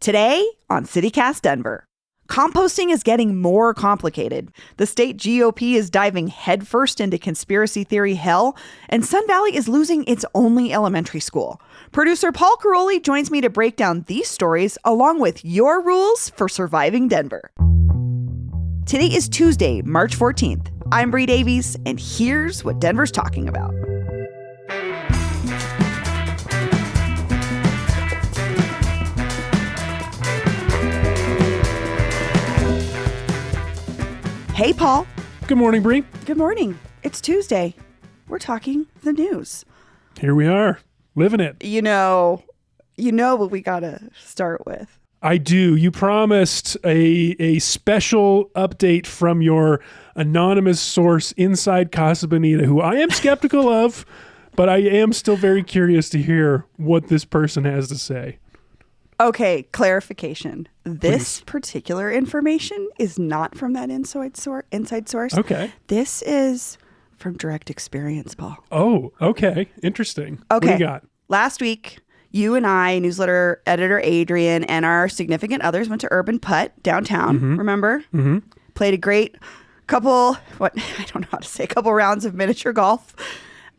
Today on CityCast Denver, composting is getting more complicated. The state GOP is diving headfirst into conspiracy theory hell, and Sun Valley is losing its only elementary school. Producer Paul Caroli joins me to break down these stories along with your rules for surviving Denver. Today is Tuesday, March 14th. I'm Bree Davies, and here's what Denver's talking about. Hey, Paul. Good morning, Bree. Good morning. It's Tuesday. We're talking the news. Here we are, living it. You know what we gotta start with. I do. You promised a special update from your anonymous source inside Casa Bonita, who I am skeptical of, but I am still very curious to hear what this person has to say. Okay, clarification. This Please. particular information is not from that inside source. Okay. This is from direct experience, Paul. Oh, okay. Interesting. Okay. What do you got? Last week, you and I, newsletter editor Adrian, and our significant others went to Urban Putt downtown. Remember? Mm-hmm. Played a great couple rounds of miniature golf.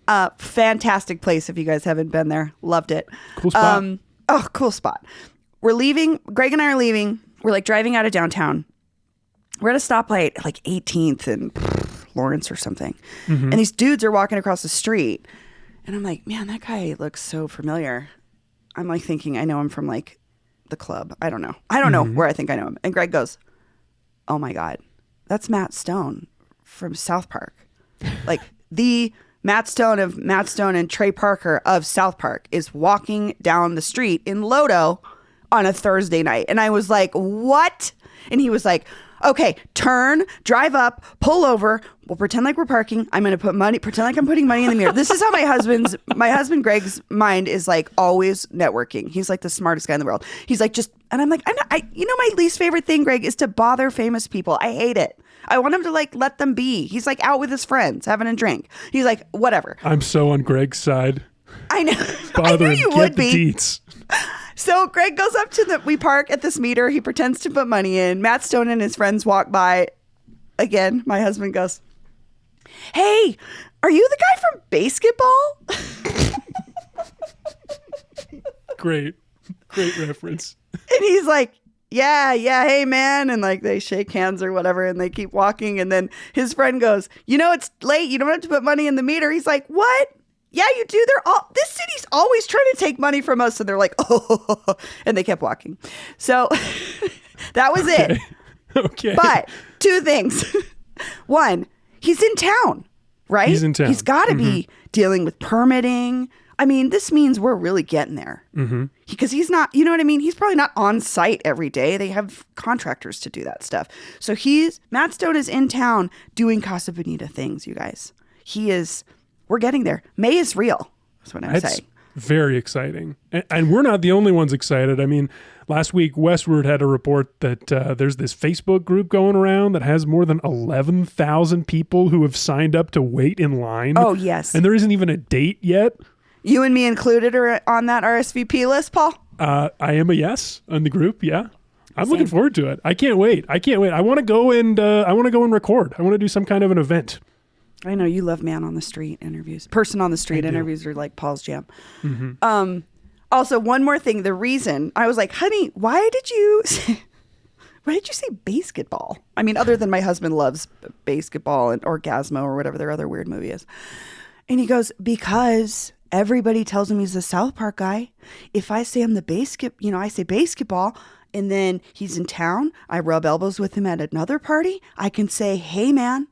Fantastic place if you guys haven't been there. Loved it. Cool spot. Cool spot. We're leaving. Greg and I are leaving. We're like driving out of downtown. We're at a stoplight like 18th and Lawrence or something. Mm-hmm. And these dudes are walking across the street. And I'm like, man, that guy looks so familiar. I'm like thinking I know him from like the club. I don't know. know where I think I know him. And Greg goes, oh my God, that's Matt Stone from South Park. Like the Matt Stone of Matt Stone and Trey Parker of South Park is walking down the street in Lodo on a Thursday night. And I was like, what? And he was like, okay, turn, drive up, pull over. We'll pretend like we're parking. I'm going to pretend like I'm putting money in the mirror. This is how my husband Greg's mind is like always networking. He's like the smartest guy in the world. He's like, and I'm like, my least favorite thing, Greg, is to bother famous people. I hate it. I want him to like let them be. He's like out with his friends having a drink. He's like, whatever. I'm so on Greg's side. I know. Bother I knew him. you Get would the be. deets. So Greg goes up to we park at this meter. He pretends to put money in. Matt Stone and his friends walk by. Again, my husband goes, hey, are you the guy from basketball? Great reference. And he's like, yeah, hey man. And like they shake hands or whatever and they keep walking. And then his friend goes, it's late. You don't have to put money in the meter. He's like, what? Yeah, you do. This city's always trying to take money from us. And they're like, oh, and they kept walking. So that was it. Okay. But two things. One, he's in town, right? He's in town. He's got to be dealing with permitting. I mean, this means we're really getting there. Because he's not, you know what I mean? He's probably not on site every day. They have contractors to do that stuff. So Matt Stone is in town doing Casa Bonita things, you guys. We're getting there. May is real. That's what I'm saying. Very exciting. And we're not the only ones excited. I mean, last week, Westward had a report that there's this Facebook group going around that has more than 11,000 people who have signed up to wait in line. Oh, yes. And there isn't even a date yet. You and me included are on that RSVP list, Paul? I am a yes on the group. Yeah. I'm looking forward to it. I can't wait. I want to go and record. I want to do some kind of an event. I know you love man on the street interviews. Person on the street interviews are like Paul's jam. Mm-hmm. Also, one more thing. The reason I was like, honey, why did you say basketball? I mean, other than my husband loves basketball and Orgasmo or whatever their other weird movie is. And he goes, because everybody tells him he's the South Park guy. If I say I'm the I say basketball and then he's in town, I rub elbows with him at another party. I can say, hey man,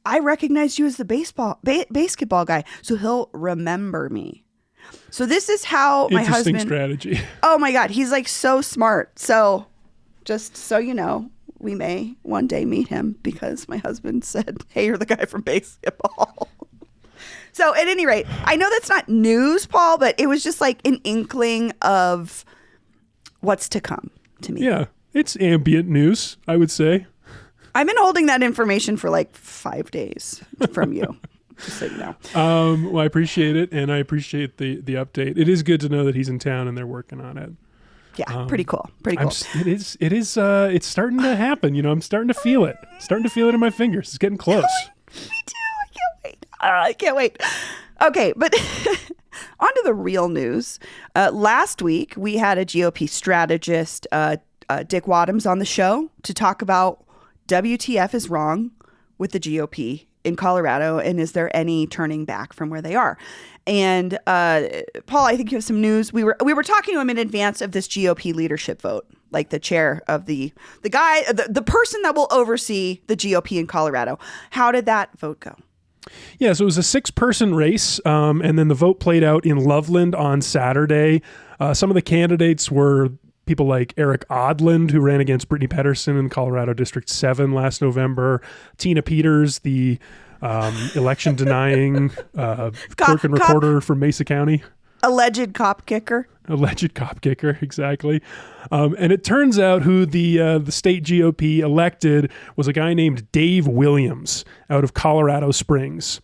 I recognize you as the basketball guy, so he'll remember me. So this is how my husband... Interesting strategy. Oh my God, he's like so smart. So just so you know, we may one day meet him because my husband said, hey, you're the guy from basketball. So at any rate, I know that's not news, Paul, but it was just like an inkling of what's to come to me. Yeah, it's ambient news, I would say. I've been holding that information for like 5 days from you, just so you know. Well, I appreciate it, and I appreciate the update. It is good to know that he's in town and they're working on it. Yeah, pretty cool. Pretty cool. It's starting to happen. I'm starting to feel it. Starting to feel it in my fingers. It's getting close. Me too. I can't wait. Okay, but on to the real news. Last week, we had a GOP strategist, Dick Wadhams, on the show to talk about WTF is wrong with the GOP in Colorado, and is there any turning back from where they are? And Paul, I think you have some news. We were talking to him in advance of this GOP leadership vote, like the chair of the person that will oversee the GOP in Colorado. How did that vote go? Yeah, so it was a 6-person race, and then the vote played out in Loveland on Saturday. Some of the candidates were people like Eric Odland, who ran against Brittany Pedersen in Colorado District 7 last November. Tina Peters, the election-denying clerk and recorder from Mesa County. Alleged cop kicker, exactly. And it turns out who the state GOP elected was a guy named Dave Williams out of Colorado Springs.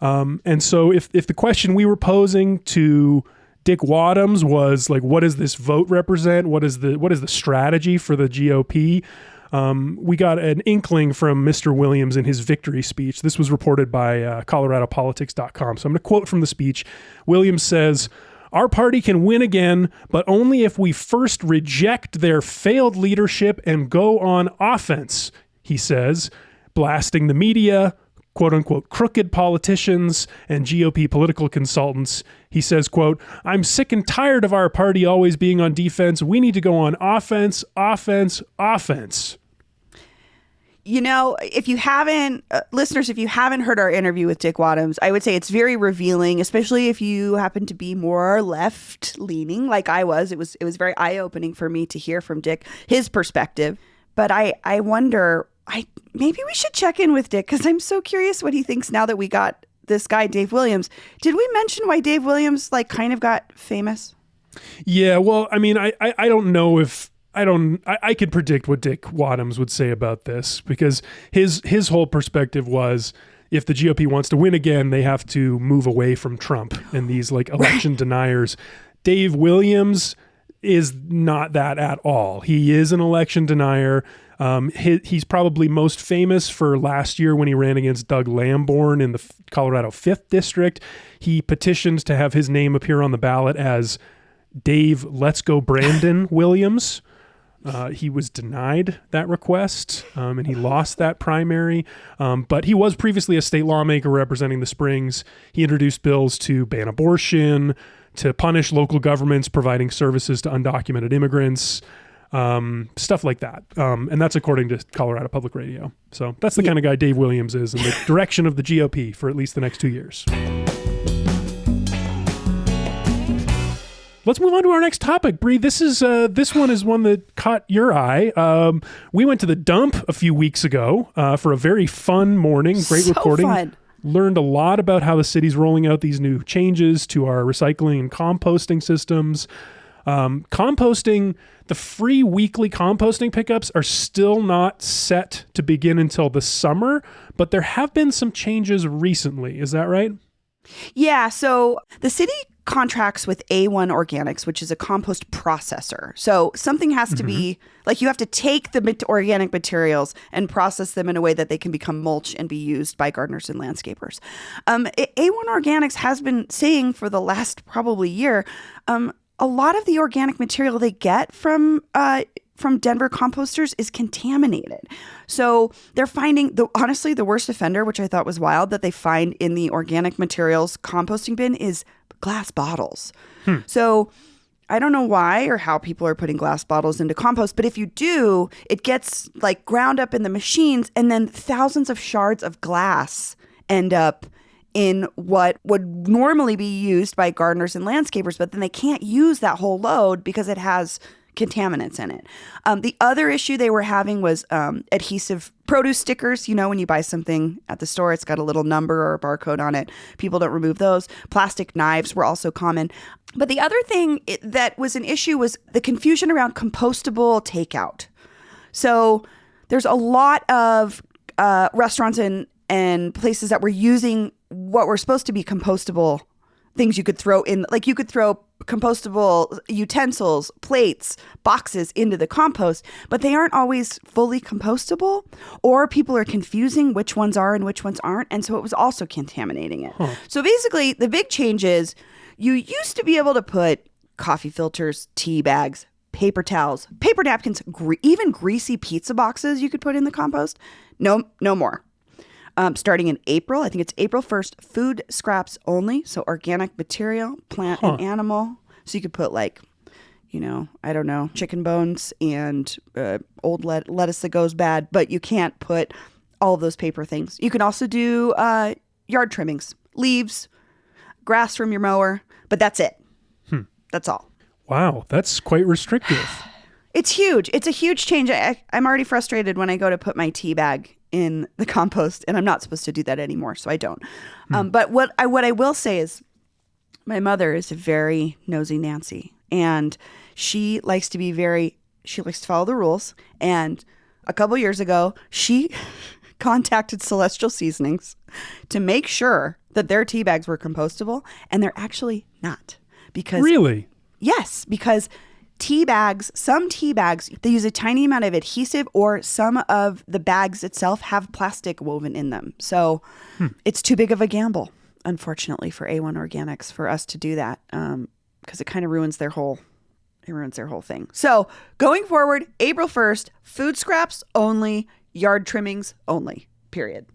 And so if the question we were posing to Dick Wadhams was like, what does this vote represent? What is the strategy for the GOP? We got an inkling from Mr. Williams in his victory speech. This was reported by coloradopolitics.com. So I'm going to quote from the speech. Williams says, "Our party can win again, but only if we first reject their failed leadership and go on offense," he says, blasting the media, quote unquote, crooked politicians and GOP political consultants. He says, quote, "I'm sick and tired of our party always being on defense. We need to go on offense, offense, offense." If you haven't, listeners, if you haven't heard our interview with Dick Wadhams, I would say it's very revealing, especially if you happen to be more left leaning like I was. It was very eye opening for me to hear from Dick, his perspective. But I wonder, maybe we should check in with Dick, because I'm so curious what he thinks now that we got this guy, Dave Williams. Did we mention why Dave Williams kind of got famous? Yeah, well, I mean, I don't know if I could predict what Dick Wadhams would say about this, because his whole perspective was, if the GOP wants to win again, they have to move away from Trump and these election deniers. Dave Williams is not that at all. He is an election denier. He's probably most famous for last year when he ran against Doug Lamborn in the Colorado 5th District. He petitioned to have his name appear on the ballot as Dave Let's Go Brandon Williams. He was denied that request, and he lost that primary. But he was previously a state lawmaker representing the Springs. He introduced bills to ban abortion, to punish local governments providing services to undocumented immigrants, stuff like that. And that's according to Colorado Public Radio. So that's the kind of guy Dave Williams is, in the direction of the GOP for at least the next 2 years. Let's move on to our next topic, Bree. This one is one that caught your eye. We went to the dump a few weeks ago for a very fun morning. Great recording. Fun. Learned a lot about how the city's rolling out these new changes to our recycling and composting systems. Composting, the free weekly composting pickups are still not set to begin until the summer, but there have been some changes recently. Is that right? Yeah. So the city contracts with A1 Organics, which is a compost processor. So something has to be, you have to take the organic materials and process them in a way that they can become mulch and be used by gardeners and landscapers. A1 Organics has been saying for the last probably year, a lot of the organic material they get from Denver composters is contaminated. So they're finding, honestly, the worst offender, which I thought was wild, that they find in the organic materials composting bin is glass bottles. So I don't know why or how people are putting glass bottles into compost, but if you do, it gets ground up in the machines, and then thousands of shards of glass end up in what would normally be used by gardeners and landscapers, but then they can't use that whole load because it has contaminants in it. The other issue they were having was adhesive produce stickers. When you buy something at the store, it's got a little number or a barcode on it. People don't remove those. Plastic knives were also common. But the other thing that was an issue was the confusion around compostable takeout. So there's a lot of restaurants and places that were using what were supposed to be compostable things you could throw in. Like you could throw compostable utensils, plates, boxes into the compost, but they aren't always fully compostable, or people are confusing which ones are and which ones aren't. And so it was also contaminating it. So basically the big change is you used to be able to put coffee filters, tea bags, paper towels, paper napkins, even greasy pizza boxes you could put in the compost. No more. Starting in April, I think it's April 1st, food scraps only. So organic material, plant and animal. So you could put like, I don't know, chicken bones and old lettuce that goes bad, but you can't put all of those paper things. You can also do yard trimmings, leaves, grass from your mower, but that's it. That's all. Wow, that's quite restrictive. It's huge. It's a huge change. I'm already frustrated when I go to put my tea bag in the compost, and I'm not supposed to do that anymore, so I don't. But what I will say is my mother is a very nosy Nancy, and she likes to follow the rules. And a couple years ago, she contacted Celestial Seasonings to make sure that their tea bags were compostable, and they're actually not. Really? Yes, because some tea bags, they use a tiny amount of adhesive, or some of the bags itself have plastic woven in them. So it's too big of a gamble, unfortunately, for A1 Organics for us to do that, because it kind of ruins their whole thing. So going forward, April 1st, food scraps only, yard trimmings only, period.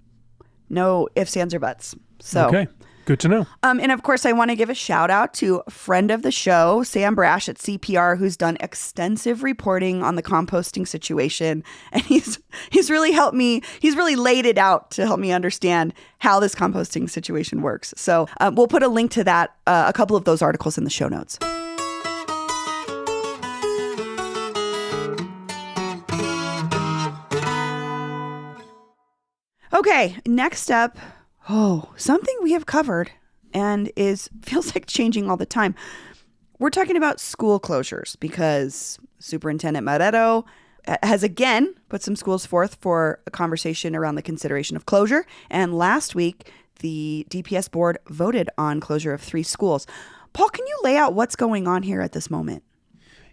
No ifs, ands, or buts. So okay. Good to know. And of course, I want to give a shout out to a friend of the show, Sam Brash at CPR, who's done extensive reporting on the composting situation. And he's really helped me. He's really laid it out to help me understand how this composting situation works. So we'll put a link to that, a couple of those articles in the show notes. Okay, next up. Something we have covered and feels like changing all the time. We're talking about school closures because Superintendent Marrero has again put some schools forth for a conversation around the consideration of closure. And last week, the DPS board voted on closure of 3 schools. Paul, can you lay out what's going on here at this moment?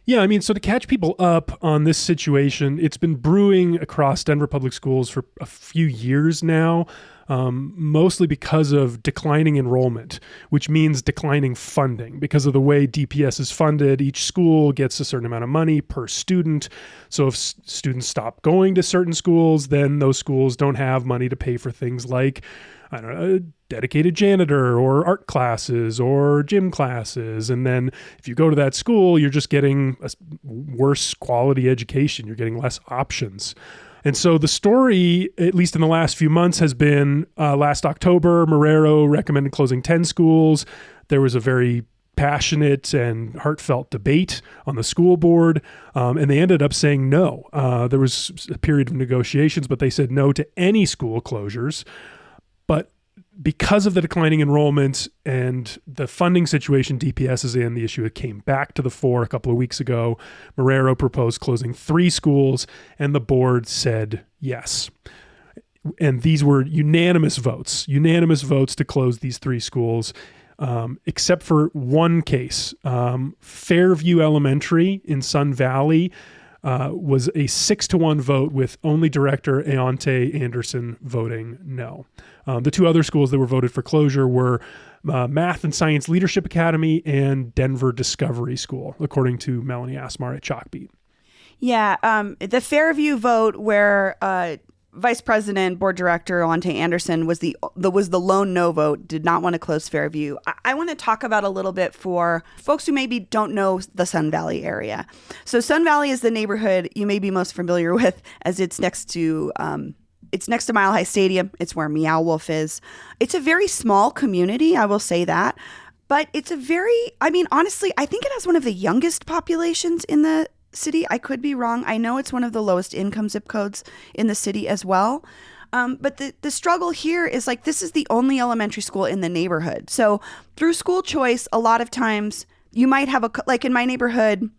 Yeah, I mean, so to catch people up on this situation, it's been brewing across Denver Public Schools for a few years now. Mostly because of declining enrollment, which means declining funding. Because of the way DPS is funded, each school gets a certain amount of money per student. So if students stop going to certain schools, then those schools don't have money to pay for things like, I don't know, a dedicated janitor or art classes or gym classes. And then if you go to that school, you're just getting a worse quality education. You're getting less options. And so the story, at least in the last few months, has been last October, Marrero recommended closing 10 schools. There was a very passionate and heartfelt debate on the school board, and they ended up saying no. There was a period of negotiations, but they said no to any school closures. But because of the declining enrollment and the funding situation DPS is in, the issue came back to the fore a couple of weeks ago. Marrero proposed closing 3 schools, and the board said yes. And these were unanimous votes to close these 3 schools, except for one case. Fairview Elementary in Sun Valley was a 6-1 vote, with only Director Aonte Anderson voting no. The 2 other schools that were voted for closure were Math and Science Leadership Academy and Denver Discovery School, according to Melanie Asmar at Chalkbeat. Yeah, the Fairview vote, where Vice President, Board Director Aonte Anderson was the lone no vote, did not want to close Fairview. I want to talk about a little bit for folks who maybe don't know the Sun Valley area. So Sun Valley is the neighborhood you may be most familiar with, as it's next to Mile High Stadium. It's where Meow Wolf is. It's a very small community, I will say that. But it's honestly, I think it has one of the youngest populations in the city. I could be wrong. I know it's one of the lowest income zip codes in the city as well. But the struggle here is this is the only elementary school in the neighborhood. So through school choice, a lot of times you might have in my neighborhood,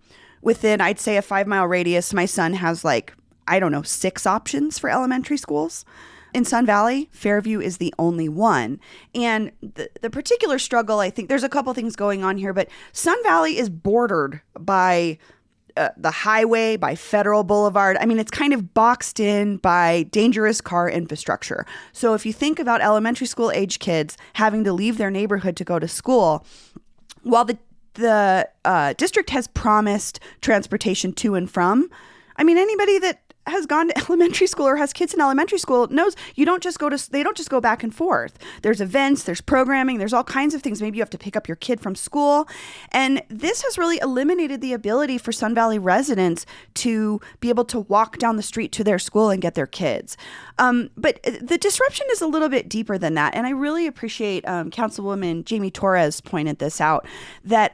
within, I'd say, a 5-mile radius, my son has 6 options for elementary schools. In Sun Valley, Fairview is the only one. And the particular struggle, I think there's a couple things going on here, but Sun Valley is bordered by the highway, by Federal Boulevard. I mean, it's kind of boxed in by dangerous car infrastructure. So if you think about elementary school age kids having to leave their neighborhood to go to school, while the district has promised transportation to and from, I mean, anybody that has gone to elementary school or has kids in elementary school knows they don't just go back and forth. There's events, there's programming, there's all kinds of things. Maybe you have to pick up your kid from school. And this has really eliminated the ability for Sun Valley residents to be able to walk down the street to their school and get their kids. But the disruption is a little bit deeper than that. And I really appreciate Councilwoman Jamie Torres pointed this out, that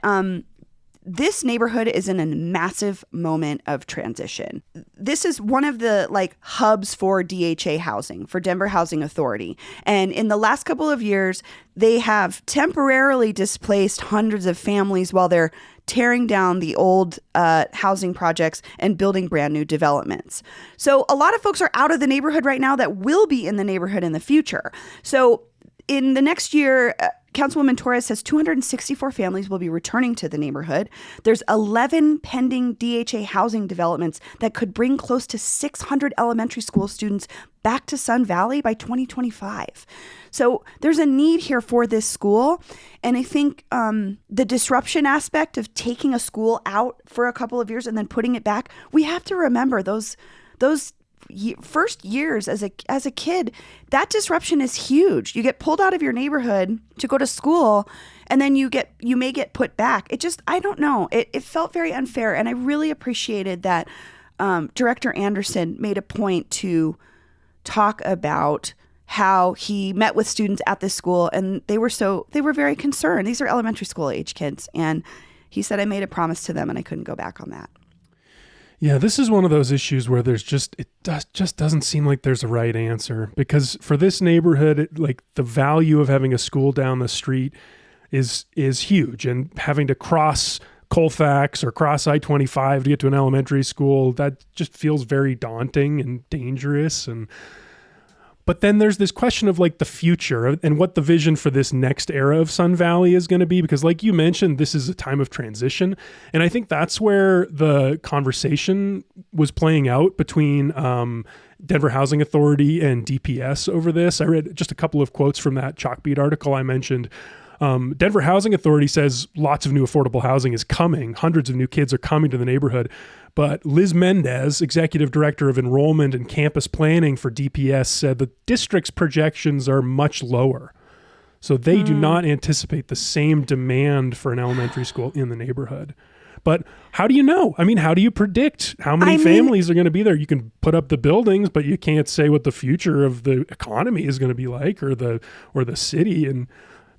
this neighborhood is in a massive moment of transition. This is one of the hubs for DHA housing, for Denver Housing Authority. And in the last couple of years, they have temporarily displaced hundreds of families while they're tearing down the old housing projects and building brand new developments. So a lot of folks are out of the neighborhood right now that will be in the neighborhood in the future. So in the next year, Councilwoman Torres says 264 families will be returning to the neighborhood. There's 11 pending DHA housing developments that could bring close to 600 elementary school students back to Sun Valley by 2025. So there's a need here for this school. And I think the disruption aspect of taking a school out for a couple of years and then putting it back, we have to remember those first years as a kid, that disruption is huge. You get pulled out of your neighborhood to go to school, and then you may get put back. I don't know. It felt very unfair, and I really appreciated that Director Anderson made a point to talk about how he met with students at this school, and they were very concerned. These are elementary school age kids, and he said, I made a promise to them, and I couldn't go back on that. Yeah, this is one of those issues where it just doesn't seem like there's a right answer, because for this neighborhood, the value of having a school down the street is huge, and having to cross Colfax or cross I-25 to get to an elementary school, that just feels very daunting and dangerous. But then there's this question of the future and what the vision for this next era of Sun Valley is going to be, because like you mentioned, this is a time of transition. And I think that's where the conversation was playing out between Denver Housing Authority and DPS over this. I read just a couple of quotes from that Chalkbeat article I mentioned. Denver Housing Authority says lots of new affordable housing is coming. Hundreds of new kids are coming to the neighborhood. But Liz Mendez, Executive Director of Enrollment and Campus Planning for DPS, said the district's projections are much lower. So they do not anticipate the same demand for an elementary school in the neighborhood. But how do you know? I mean, how do you predict how many families are going to be there? You can put up the buildings, but you can't say what the future of the economy is going to be like, or the city. And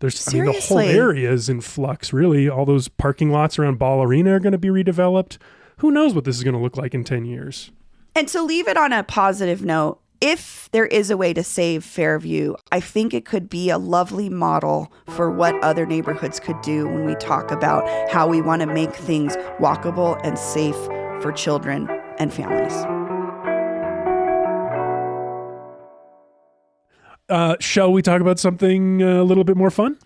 the whole area is in flux, really. All those parking lots around Ball Arena are going to be redeveloped. Who knows what this is going to look like in 10 years? And to leave it on a positive note, if there is a way to save Fairview, I think it could be a lovely model for what other neighborhoods could do when we talk about how we want to make things walkable and safe for children and families. Shall we talk about something a little bit more fun?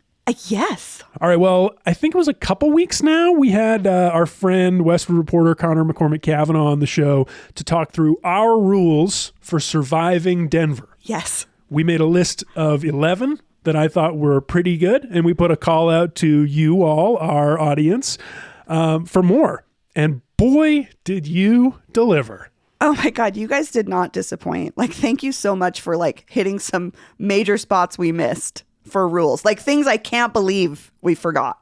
Yes. All right. Well, I think it was a couple weeks now. We had our friend, Westwood reporter Connor McCormick Cavanaugh on the show to talk through our rules for surviving Denver. Yes. We made a list of 11 that I thought were pretty good, and we put a call out to you all, our audience, for more. And boy, did you deliver. Oh my God, you guys did not disappoint. Thank you so much for hitting some major spots we missed for rules. Things I can't believe we forgot.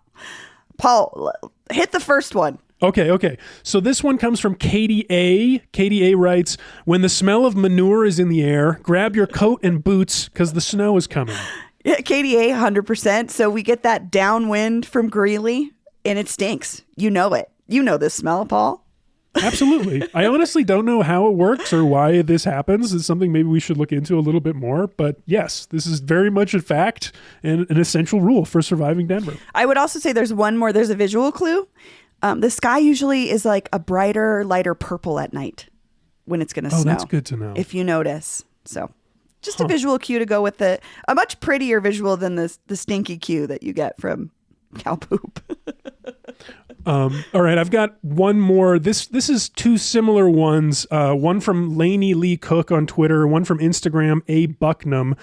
Paul, hit the first one. Okay. So this one comes from Katie A. Katie A writes, when the smell of manure is in the air, grab your coat and boots because the snow is coming. Yeah, Katie A, 100%. So we get that downwind from Greeley and it stinks. You know it. You know this smell, Paul. Absolutely. I honestly don't know how it works or why this happens. It's something maybe we should look into a little bit more. But yes, this is very much a fact and an essential rule for surviving Denver. I would also say there's one more. There's a visual clue. The sky usually is a brighter, lighter purple at night when it's going to snow. Oh, that's good to know. If you notice. So Just a visual cue to go with a much prettier visual than the stinky cue that you get from cow poop. All right, I've got one more. This is two similar ones. One from Lainey Lee Cook on Twitter, one from Instagram, A Bucknam.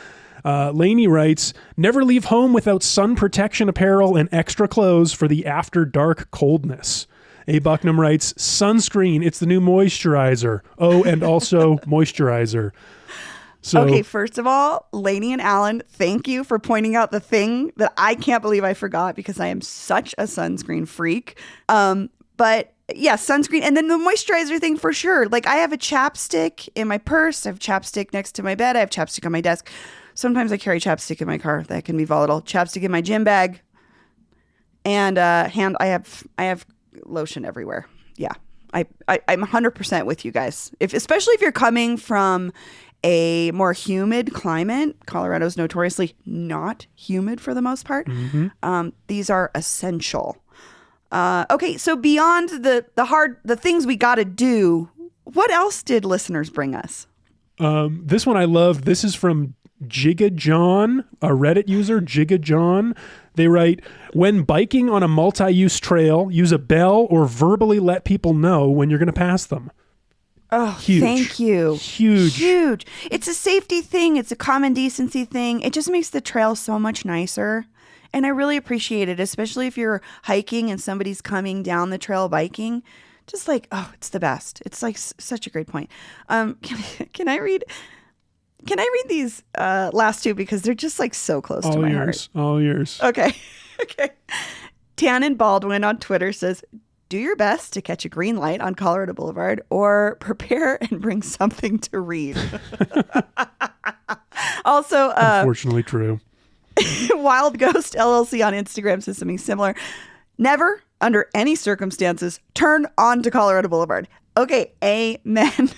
Lainey writes, never leave home without sun protection apparel and extra clothes for the after dark coldness. A Bucknam writes, sunscreen, it's the new moisturizer. Oh, and also moisturizer. So, okay, first of all, Lainey and Alan, thank you for pointing out the thing that I can't believe I forgot because I am such a sunscreen freak. But yeah, sunscreen. And then the moisturizer thing for sure. Like I have a chapstick in my purse. I have chapstick next to my bed. I have chapstick on my desk. Sometimes I carry chapstick in my car. That can be volatile. Chapstick in my gym bag. And I have lotion everywhere. Yeah. I'm 100% with you guys. Especially if you're coming from a more humid climate. Colorado's notoriously not humid for the most part. Mm-hmm. These are essential. Okay, so beyond the things we got to do, what else did listeners bring us? This one I love. This is from Jigga John, a Reddit user, Jigga John. They write, when biking on a multi-use trail, use a bell or verbally let people know when you're going to pass them. Oh, huge. Thank you. Huge. It's a safety thing. It's a common decency thing. It just makes the trail so much nicer. And I really appreciate it, especially if you're hiking and somebody's coming down the trail biking. Just like, oh, it's the best. It's like such a great point. Can I read these last two because they're just like so close to my heart. All yours. Okay. Tannen Baldwin on Twitter says, do your best to catch a green light on Colorado Boulevard or prepare and bring something to read. Also, unfortunately true. Wild Ghost LLC on Instagram says something similar. Never, under any circumstances, turn onto Colorado Boulevard. Okay, amen.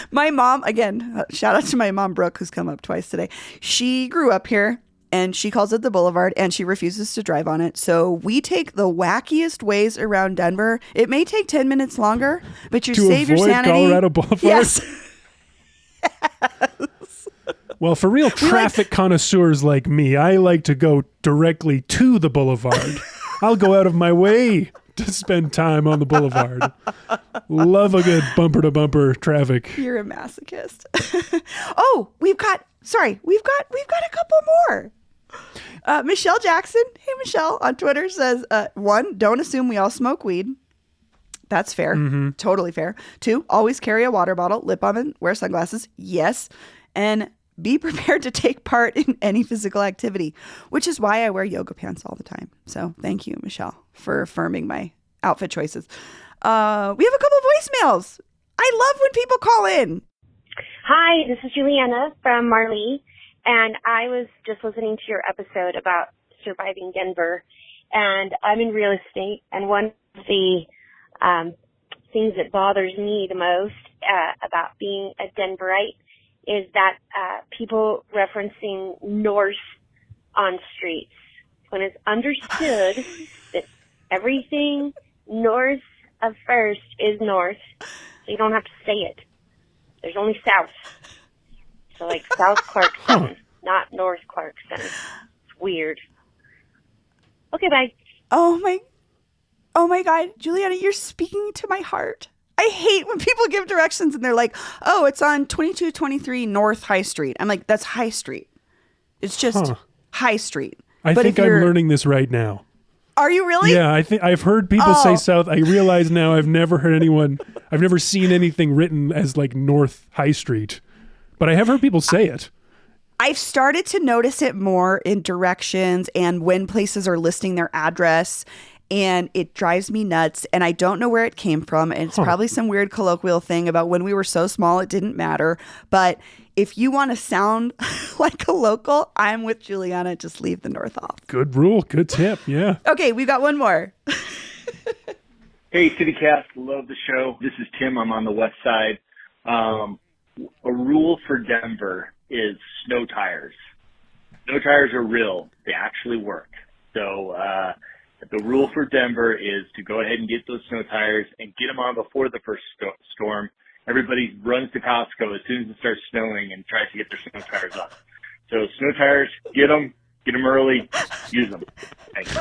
My mom, again, shout out to my mom, Brooke, who's come up twice today. She grew up here. And she calls it the Boulevard, and she refuses to drive on it. So we take the wackiest ways around Denver. It may take 10 minutes longer, but you save your sanity. Colorado Boulevard? Yes. Well, for real traffic connoisseurs like me, I like to go directly to the Boulevard. I'll go out of my way to spend time on the Boulevard. Love a good bumper-to-bumper traffic. You're a masochist. Oh, we've got a couple more. Michelle Jackson, hey Michelle, on Twitter says, 1, don't assume we all smoke weed. That's fair. Mm-hmm. Totally fair. 2, always carry a water bottle, lip balm, and wear sunglasses. Yes. And be prepared to take part in any physical activity, which is why I wear yoga pants all the time. So thank you, Michelle, for affirming my outfit choices. We have a couple voicemails. I love when people call in. Hi, this is Juliana from Marley, and I was just listening to your episode about surviving Denver, and I'm in real estate, and one of the things that bothers me the most about being a Denverite is that people referencing north on streets, when it's understood that everything north of First is north, so you don't have to say it. There's only south. So like South Clarkson, not North Clarkson. It's weird. Okay, bye. Oh my God, Juliana, you're speaking to my heart. I hate when people give directions and they're like, oh, it's on 2223 North High Street. I'm like, that's High Street. It's just High Street. I think I'm learning this right now. Are you really? Yeah, I think I've heard people say South. I realize now I've never seen anything written as like North High Street, but I have heard people say it. I've started to notice it more in directions and when places are listing their address, and it drives me nuts, and I don't know where it came from, and it's probably some weird colloquial thing about when we were so small it didn't matter, but if you want to sound like a local, I'm with Juliana. Just leave the north off. Good rule. Good tip. Yeah. Okay, we've got one more. Hey, CityCast. Love the show. This is Tim. I'm on the west side. A rule for Denver is snow tires. Snow tires are real. They actually work. So the rule for Denver is to go ahead and get those snow tires and get them on before the first storm. everybody runs to Costco as soon as it starts snowing and tries to get their snow tires on. So snow tires, get them early, use them. Thanks.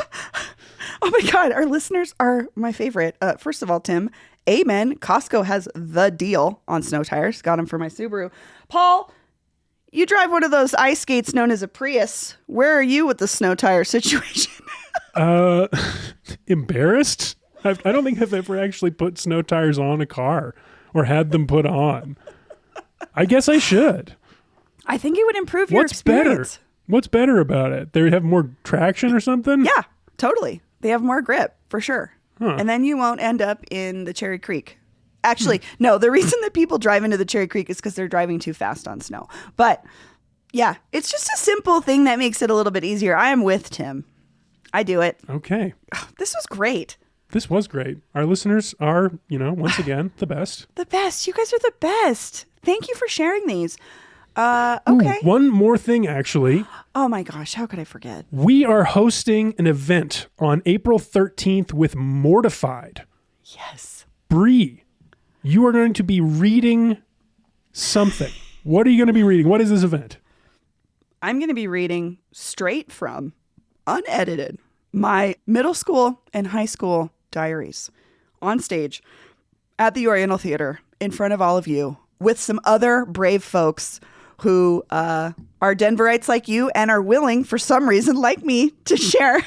Oh my God, our listeners are my favorite. First of all, Tim, amen. Costco has the deal on snow tires. Got them for my Subaru. Paul, you drive one of those ice skates known as a Prius. Where are you with the snow tire situation? Embarrassed? I don't think I've ever actually put snow tires on a car or had them put on. I guess I should. I think it would improve your experience. What's better about it? They have more traction or something? Yeah, totally. They have more grip for sure. Huh. And then you won't end up in the Cherry Creek. Actually, no, the reason that people drive into the Cherry Creek is because they're driving too fast on snow. But yeah, it's just a simple thing that makes it a little bit easier. I am with Tim. I do it. Okay. This was great. This was great. Our listeners are, once again, the best. The best. You guys are the best. Thank you for sharing these. Okay. Ooh, one more thing, actually. Oh my gosh, how could I forget? We are hosting an event on April 13th with Mortified. Yes. Bree, you are going to be reading something. What are you going to be reading? What is this event? I'm going to be reading straight from, unedited, my middle school and high school diaries on stage at the Oriental Theater in front of all of you with some other brave folks who are Denverites like you and are willing, for some reason, like me, to share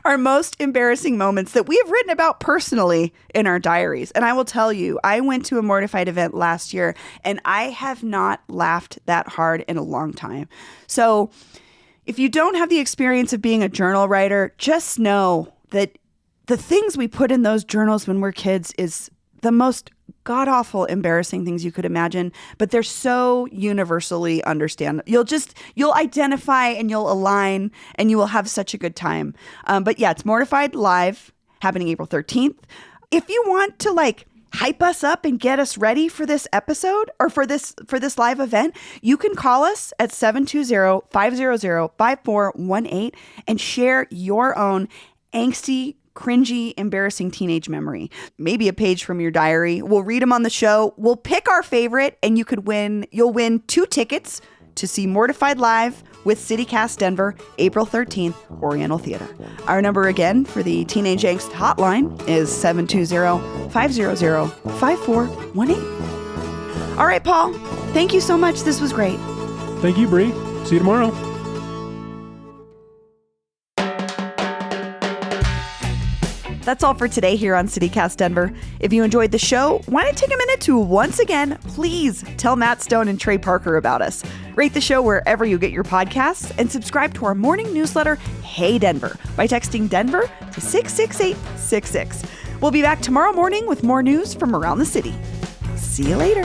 our most embarrassing moments that we have written about personally in our diaries. And I will tell you, I went to a Mortified event last year and I have not laughed that hard in a long time. So if you don't have the experience of being a journal writer, just know that the things we put in those journals when we're kids is the most god-awful, embarrassing things you could imagine, but they're so universally understand. You'll identify and you'll align and you will have such a good time. But yeah, it's Mortified Live happening April 13th. If you want to hype us up and get us ready for this episode or for this live event, you can call us at 720-500-5418 and share your own angsty, cringy, embarrassing teenage memory. Maybe a page from your diary. We'll read them on the show. We'll pick our favorite and you'll win 2 tickets to see Mortified Live with CityCast Denver, April 13th, Oriental Theater. Our number again for the Teenage Angst hotline is 720-500-5418. All right, Paul, thank you so much. This was great. Thank you, Bree. See you tomorrow. That's all for today here on CityCast Denver. If you enjoyed the show, why not take a minute to once again, please tell Matt Stone and Trey Parker about us. Rate the show wherever you get your podcasts and subscribe to our morning newsletter, Hey Denver, by texting Denver to 66866. We'll be back tomorrow morning with more news from around the city. See you later.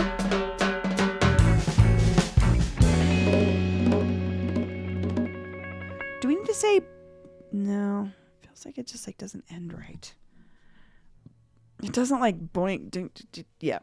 Do we need to say no? Feels like it just doesn't end right. It doesn't boink. Yeah.